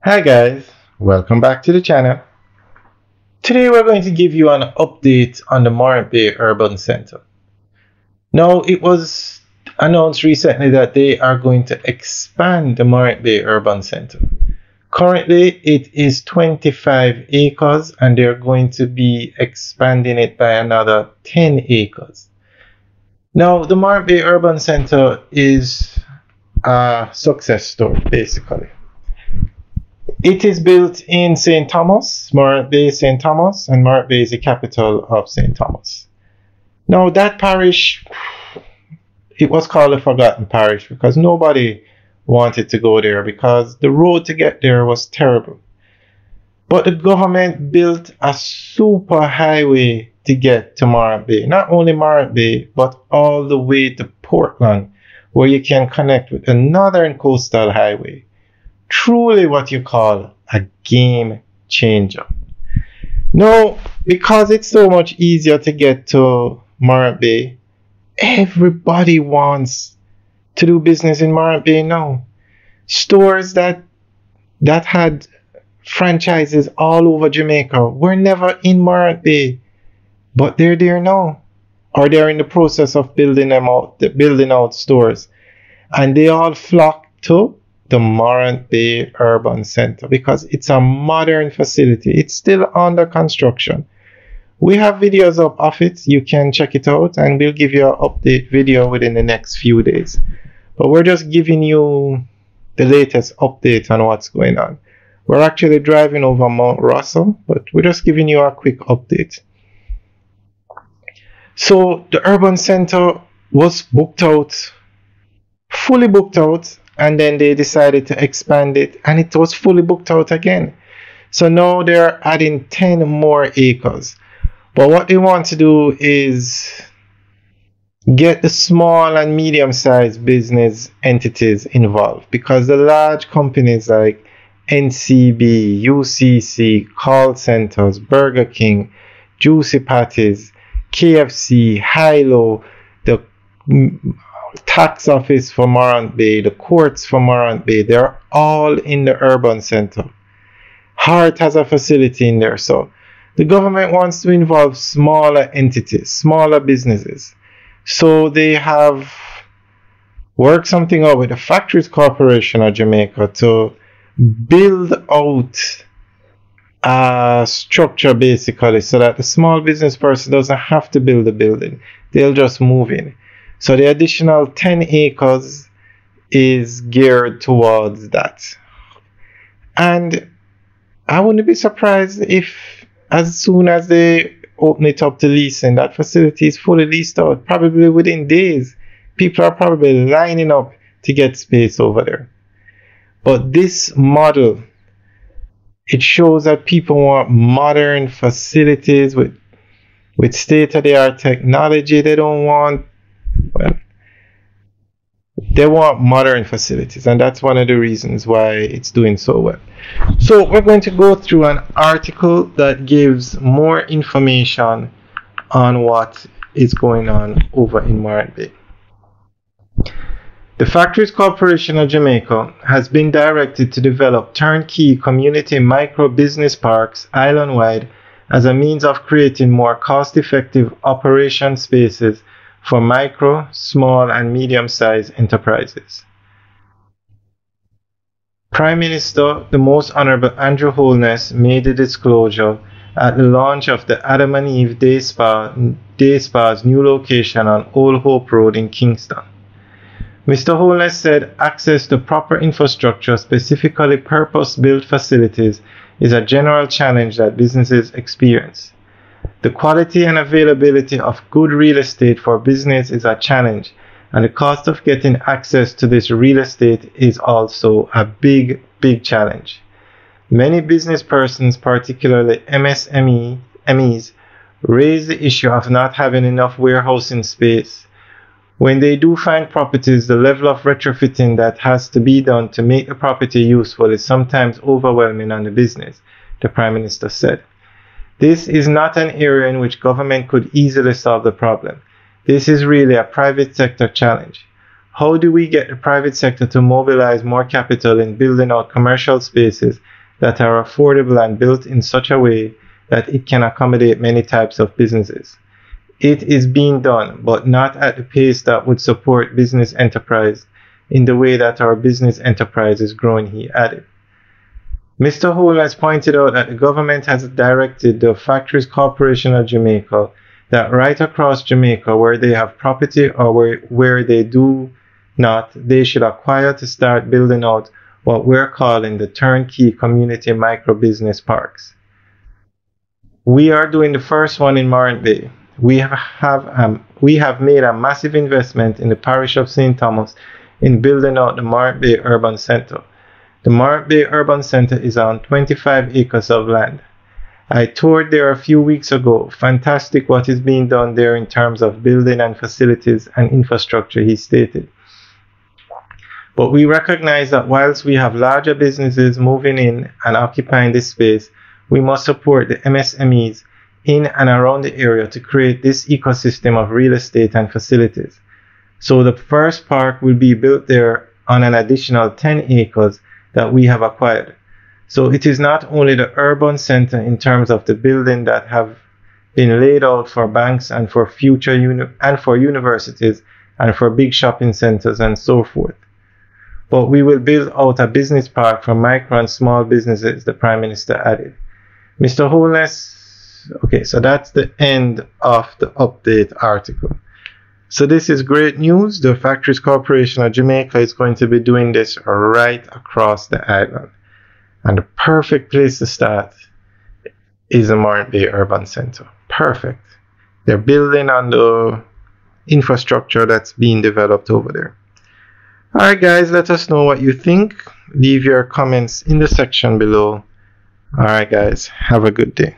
Hi guys, welcome back to the channel. Today we're going to give you an update on the Morant Bay Urban Center. Now, it was announced recently that they are going to expand the Morant Bay Urban Center. Currently it is 25 acres and they're going to be expanding it by another 10 acres. Now, the Morant Bay Urban Center is a success story basically. It is built in St. Thomas, Morant Bay, St. Thomas, and Morant Bay is the capital of St. Thomas. Now, that parish, it was called a forgotten parish because nobody wanted to go there because the road to get there was terrible. But the government built a super highway to get to Morant Bay. Not only Morant Bay, but all the way to Portland, where you can connect with the Northern Coastal Highway. Truly what you call a game changer. Now, because it's so much easier to get to Morant Bay, everybody wants to do business in Morant Bay now. Stores that had franchises all over Jamaica were never in Morant Bay, but they're there now, or they're in the process of building out stores, and they all flock to the Morant Bay Urban Center because it's a modern facility. It's still under construction. We have videos up of it. You can check it out and we'll give you an update video within the next few days. But we're just giving you the latest update on what's going on. We're actually driving over Mount Russell, but we're just giving you a quick update. So the urban center was booked out, fully booked out, and then they decided to expand it and it was fully booked out again. So now they're adding 10 more acres. But what they want to do is get the small and medium-sized business entities involved, because the large companies like NCB, UCC, call centers, Burger King, Juicy Patties, KFC, Hilo, the tax office for Morant Bay, the courts for Morant Bay, they're all in the urban center. Hart has a facility in there. So the government wants to involve smaller entities, smaller businesses. So they have worked something out with the Factories Corporation of Jamaica to build out a structure basically so that the small business person doesn't have to build a building. They'll just move in. So the additional 10 acres is geared towards that. And I wouldn't be surprised if as soon as they open it up to leasing, that facility is fully leased out. Probably within days. People are probably lining up to get space over there. But this model, it shows that people want modern facilities with state-of-the-art technology. They don't want, well, they want modern facilities, and that's one of the reasons why it's doing so well. So we're going to go through an article that gives more information on what is going on over in Morant Bay. The Factories Corporation of Jamaica has been directed to develop turnkey community micro-business parks island-wide as a means of creating more cost-effective operation spaces for micro, small, and medium-sized enterprises. Prime Minister, the Most Honorable Andrew Holness, made the disclosure at the launch of the Adam and Eve Day Spa's new location on Old Hope Road in Kingston. Mr. Holness said access to proper infrastructure, specifically purpose-built facilities, is a general challenge that businesses experience. The quality and availability of good real estate for business is a challenge, and the cost of getting access to this real estate is also a big challenge. Many business persons, particularly MSMEs, raise the issue of not having enough warehousing space. When they do find properties, the level of retrofitting that has to be done to make the property useful is sometimes overwhelming on the business, the Prime Minister said. This is not an area in which government could easily solve the problem. This is really a private sector challenge. How do we get the private sector to mobilize more capital in building out commercial spaces that are affordable and built in such a way that it can accommodate many types of businesses? It is being done, but not at the pace that would support business enterprise in the way that our business enterprise is growing, he added. Mr. Hole has pointed out that the government has directed the Factories Corporation of Jamaica that right across Jamaica, where they have property or where they do not, they should acquire to start building out what we're calling the turnkey community micro business parks. We are doing the first one in Morant Bay. We have made a massive investment in the parish of St. Thomas in building out the Morant Bay Urban Center. The Morant Bay Urban Center is on 25 acres of land. I toured there a few weeks ago. Fantastic what is being done there in terms of building and facilities and infrastructure, he stated. But we recognize that whilst we have larger businesses moving in and occupying this space, we must support the MSMEs in and around the area to create this ecosystem of real estate and facilities. So the first park will be built there on an additional 10 acres that we have acquired. So it is not only the urban center in terms of the building that have been laid out for banks and for for universities and for big shopping centers and so forth. But we will build out a business park for micro and small businesses, the Prime Minister added. Mr. Holness, okay, so that's the end of the update article. So this is great news. The Factories Corporation of Jamaica is going to be doing this right across the island. And the perfect place to start is the Morant Bay Urban Center. Perfect. They're building on the infrastructure that's being developed over there. Alright guys, let us know what you think. Leave your comments in the section below. Alright guys, have a good day.